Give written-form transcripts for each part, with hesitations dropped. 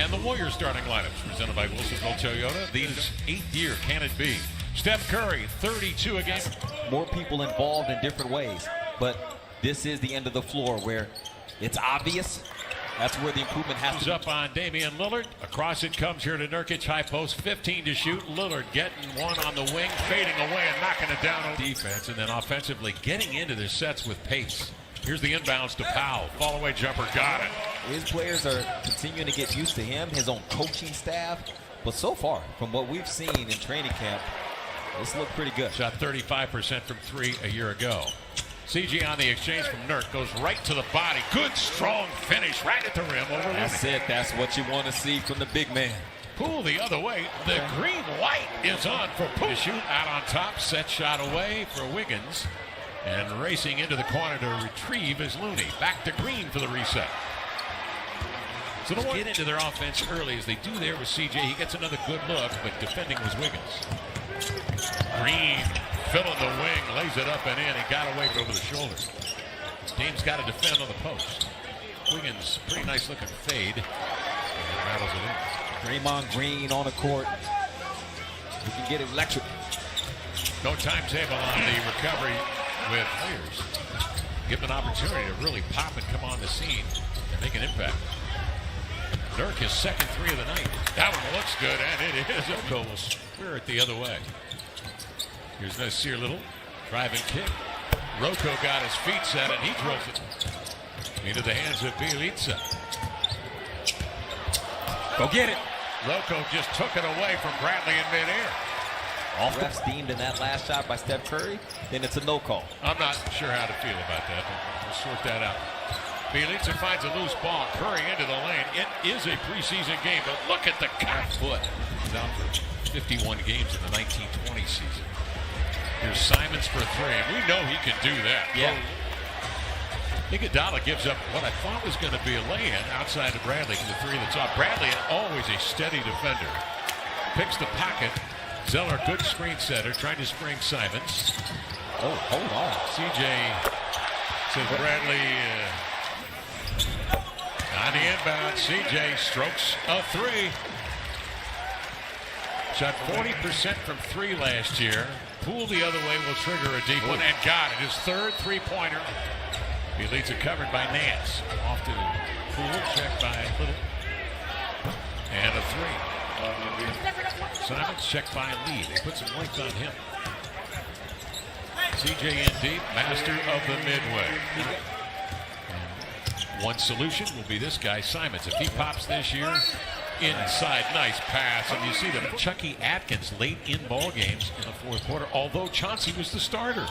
And the Warriors starting lineups presented by Wilsonville Toyota. These 8th year can it be? Steph Curry, 32 a game. More people involved in different ways, but this is the end of the floor where it's obvious. That's where the improvement has to be. Up on Damian Lillard. Across it comes here to Nurkic. High post, 15 to shoot. Lillard getting one on the wing, fading away and knocking it down on defense. And then offensively getting into their sets with pace. Here's the inbounds to Powell. Fall away jumper, got it. His players are continuing to get used to him, his own coaching staff. But so far, from what we've seen in training camp, this looked pretty good. Shot 35% from 3 a year ago. CG on the exchange from Nurk goes right to the body. Good, strong finish right at the rim over Looney. That's it. That's what you want to see from the big man. Poole the other way. The green light is on for Poole. To shoot out on top. Set shot away for Wiggins. And racing into the corner to retrieve is Looney. Back to Green for the reset. So they'll get into their offense early as they do there with CJ. He gets another good look, but defending was Wiggins. Green filling the wing, lays it up and in. He got away over the shoulder. Dame's got to defend on the post. Wiggins, pretty nice looking fade. And rattles it in. Draymond Green on the court. You can get electric. No timetable on the recovery with players. Give them an opportunity to really pop and come on the scene and make an impact. Dirk, his second 3 of the night. That one looks good, and it is. Oko will square it the other way. Here's Nasir Little. Driving kick. Rocco got his feet set, and he drills it into the hands of Bjelica. Go get it. Rocco just took it away from Bradley in midair. All refs deemed in that last shot by Steph Curry, then it's a no call. I'm not sure how to feel about that, but we'll sort that out. Bjelica finds a loose ball. Curry into the lane. It is a preseason game, but look at the cock foot. He's out for 51 games in the 1920 season. Here's Simons for 3, and we know he can do that. Yeah. Iguodala gives up what I thought was going to be a lay-in outside of Bradley. The 3 that's off. Bradley, always a steady defender. Picks the pocket. Zeller, good screen setter, trying to spring Simons. Oh, hold on. CJ says Bradley on the inbound. CJ strokes a 3. Shot 40% from 3 last year. Poole the other way will trigger a deep one and got it. His third 3-pointer. He leads it covered by Nance. Off to Poole, checked by Little. And a 3. Simons checked by Lee. They put some length on him. CJ in deep, master of the midway. And one solution will be this guy, Simons. If he pops this year, inside, nice pass. And you see the Chucky Atkins late in ball games in the fourth quarter, although Chauncey was the starter.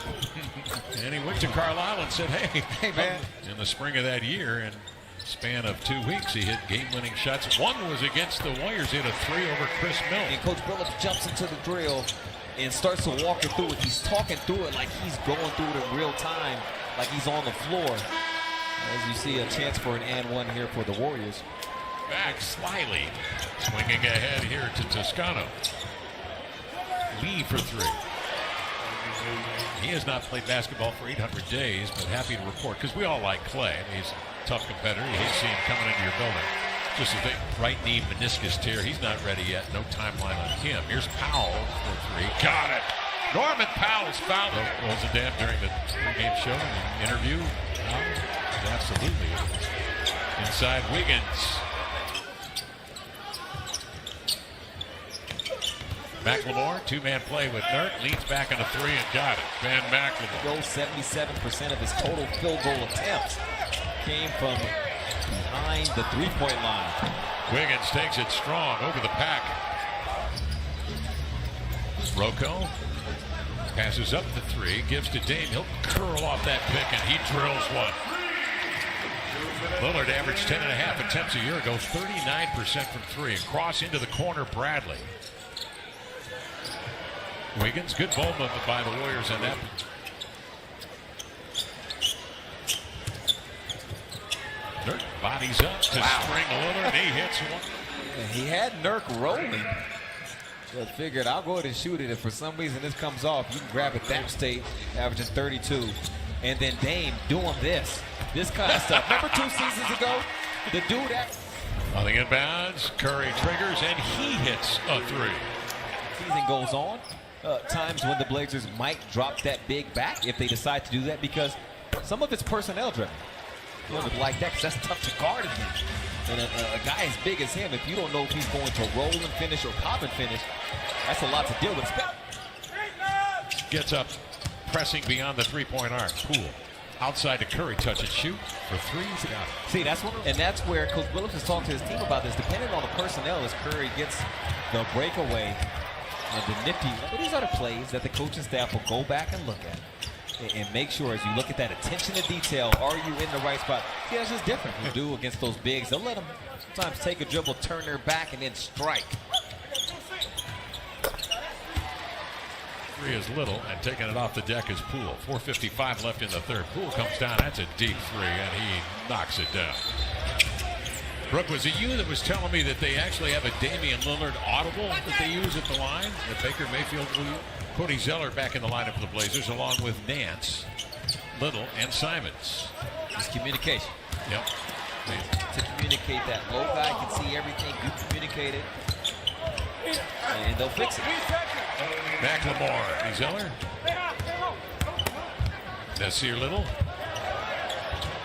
And he went to Carlisle and said, hey, man. In the spring of that year, and span of 2 weeks, he hit game-winning shots. One was against the Warriors. He hit a 3 over Chris Mill. And Coach Billups jumps into the drill and starts to walk it through it. He's talking through it like he's going through it in real time, like he's on the floor. As you see, a chance for an and one here for the Warriors. Back slyly, swinging ahead here to Toscano. Lee for 3. He has not played basketball for 800 days, but happy to report, because we all like Clay. I mean, he's a tough competitor. You hate seeing him coming into your building. Just a big right knee meniscus tear. He's not ready yet. No timeline on him. Here's Powell for 3. Got it. Norman Powell's fouled. Rosendahl during the pregame show and the interview. Absolutely. Inside Wiggins. McLemore, 2-man play with Nurk, leans back on a 3 and got it. Van McLemore. Goes 77% of his total field goal attempts came from behind the 3-point line. Wiggins takes it strong over the pack. Rocco passes up the 3, gives to Dame. He'll curl off that pick, and he drills one. Lillard averaged 10.5 attempts a year ago, 39% from 3. And cross into the corner, Bradley. Wiggins, good ball movement by the Warriors on that. Nurk bodies up to spring Lillard, and he hits one. And he had Nurk rolling. So figured I'll go ahead and shoot it. If for some reason this comes off, you can grab it that state, averaging 32. And then Dame doing this kind of stuff. Remember 2 seasons ago, the dude On the inbounds, Curry triggers, and he hits a three. Season goes on. Times when the Blazers might drop that big back if they decide to do that, because some of it's personnel driven. You know, like that, because that's tough to guard against. And a guy as big as him, if you don't know if he's going to roll and finish or pop and finish, that's a lot to deal with. Gets up, pressing beyond the three-point arc. Poole outside to Curry, touch and shoot for threes. See, that's where Coach Williams is talking to his team about this. Depending on the personnel, as Curry gets the breakaway and the nifty, these are the plays that the coaching staff will go back and look at and make sure, as you look at that attention to detail, are you in the right spot? Yeah, it's just different. You do against those bigs. They'll let them sometimes take a dribble, turn their back, and then strike. Three is Little, and taking it off the deck is Poole. 4:55 left in the third. Poole comes down. That's a deep three, and he knocks it down. Brooke, was it you that was telling me that they actually have a Damian Lillard audible that they use at the line? That Baker Mayfield will use? Cody Zeller back in the lineup for the Blazers, along with Nance, Little, and Simons. It's communication. Yep. To communicate that. Low guy can see everything. You communicate it, and they'll fix it. McLemore, Zeller. Nasir Little.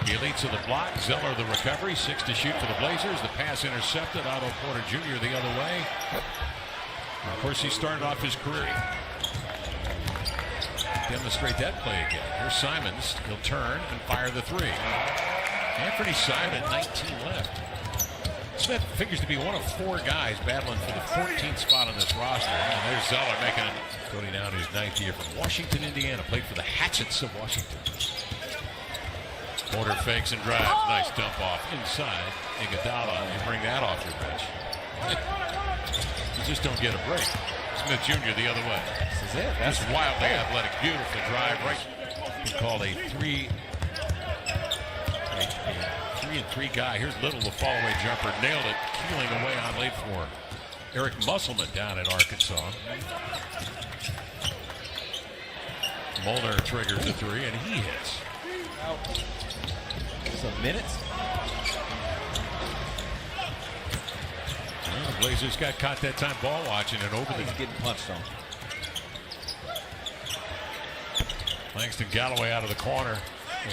Bjelica to the block. Zeller the recovery. 6 to shoot for the Blazers. The pass intercepted. Otto Porter Jr. the other way. Of course, he started off his career. Demonstrate that play again. Here's Simons. He'll turn and fire the three. Anthony Simon, 19 left. Smith figures to be one of 4 guys battling for the 14th spot on this roster. And there's Zeller making it. Going down his 9th year from Washington, Indiana. Played for the Hatchets of Washington. Porter fakes and drives. Nice dump off inside. Iguodala, you bring that off your bench. You just don't get a break. Smith Jr. the other way. This is it. That's wildly athletic. Beautiful drive. Right. He called a 3-and-3 guy. Here's Little, the fall-away jumper. Nailed it. Keeling away on late for Eric Musselman down at Arkansas. Mulder triggers a three, and he hits. Some minutes. Well, the Blazers got caught that time ball watching and over He's getting punched on. Langston Galloway out of the corner,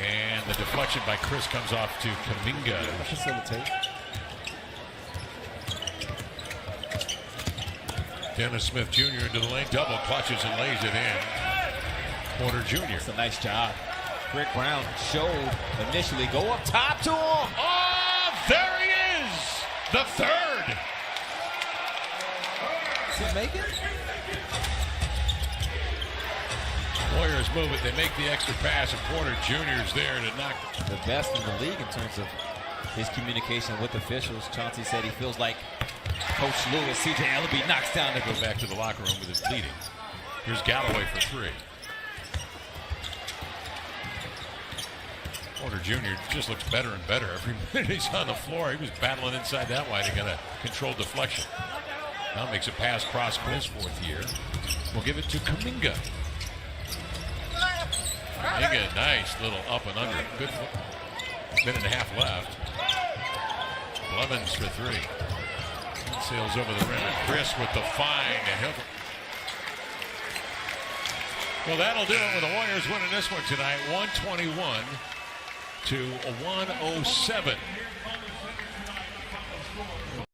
and the deflection by Chris comes off to Kuminga. Facilitate. Dennis Smith Jr. into the lane, double clutches and lays it in. Porter Jr. That's a nice job. Rick Brown showed initially. Go up top to him. Oh, there he is! The third! Does he make it? Warriors move it. They make the extra pass, and Porter Jr. is there to knock it. The best in the league in terms of his communication with officials. Chauncey said he feels like Coach Lewis, C.J. Ellaby knocks down. Go back to the locker room with his leading. Here's Galloway for 3. Porter Jr. just looks better and better every minute he's on the floor. He was battling inside that wide to get a controlled deflection. Now makes a pass cross for his 4th year. We'll give it to Kuminga. Kuminga, nice little up and under. Good minute and a half left. Blevins for 3. Sails over the rim. Chris with the find. And well, that'll do it with the Warriors winning this one tonight. 121 to 107.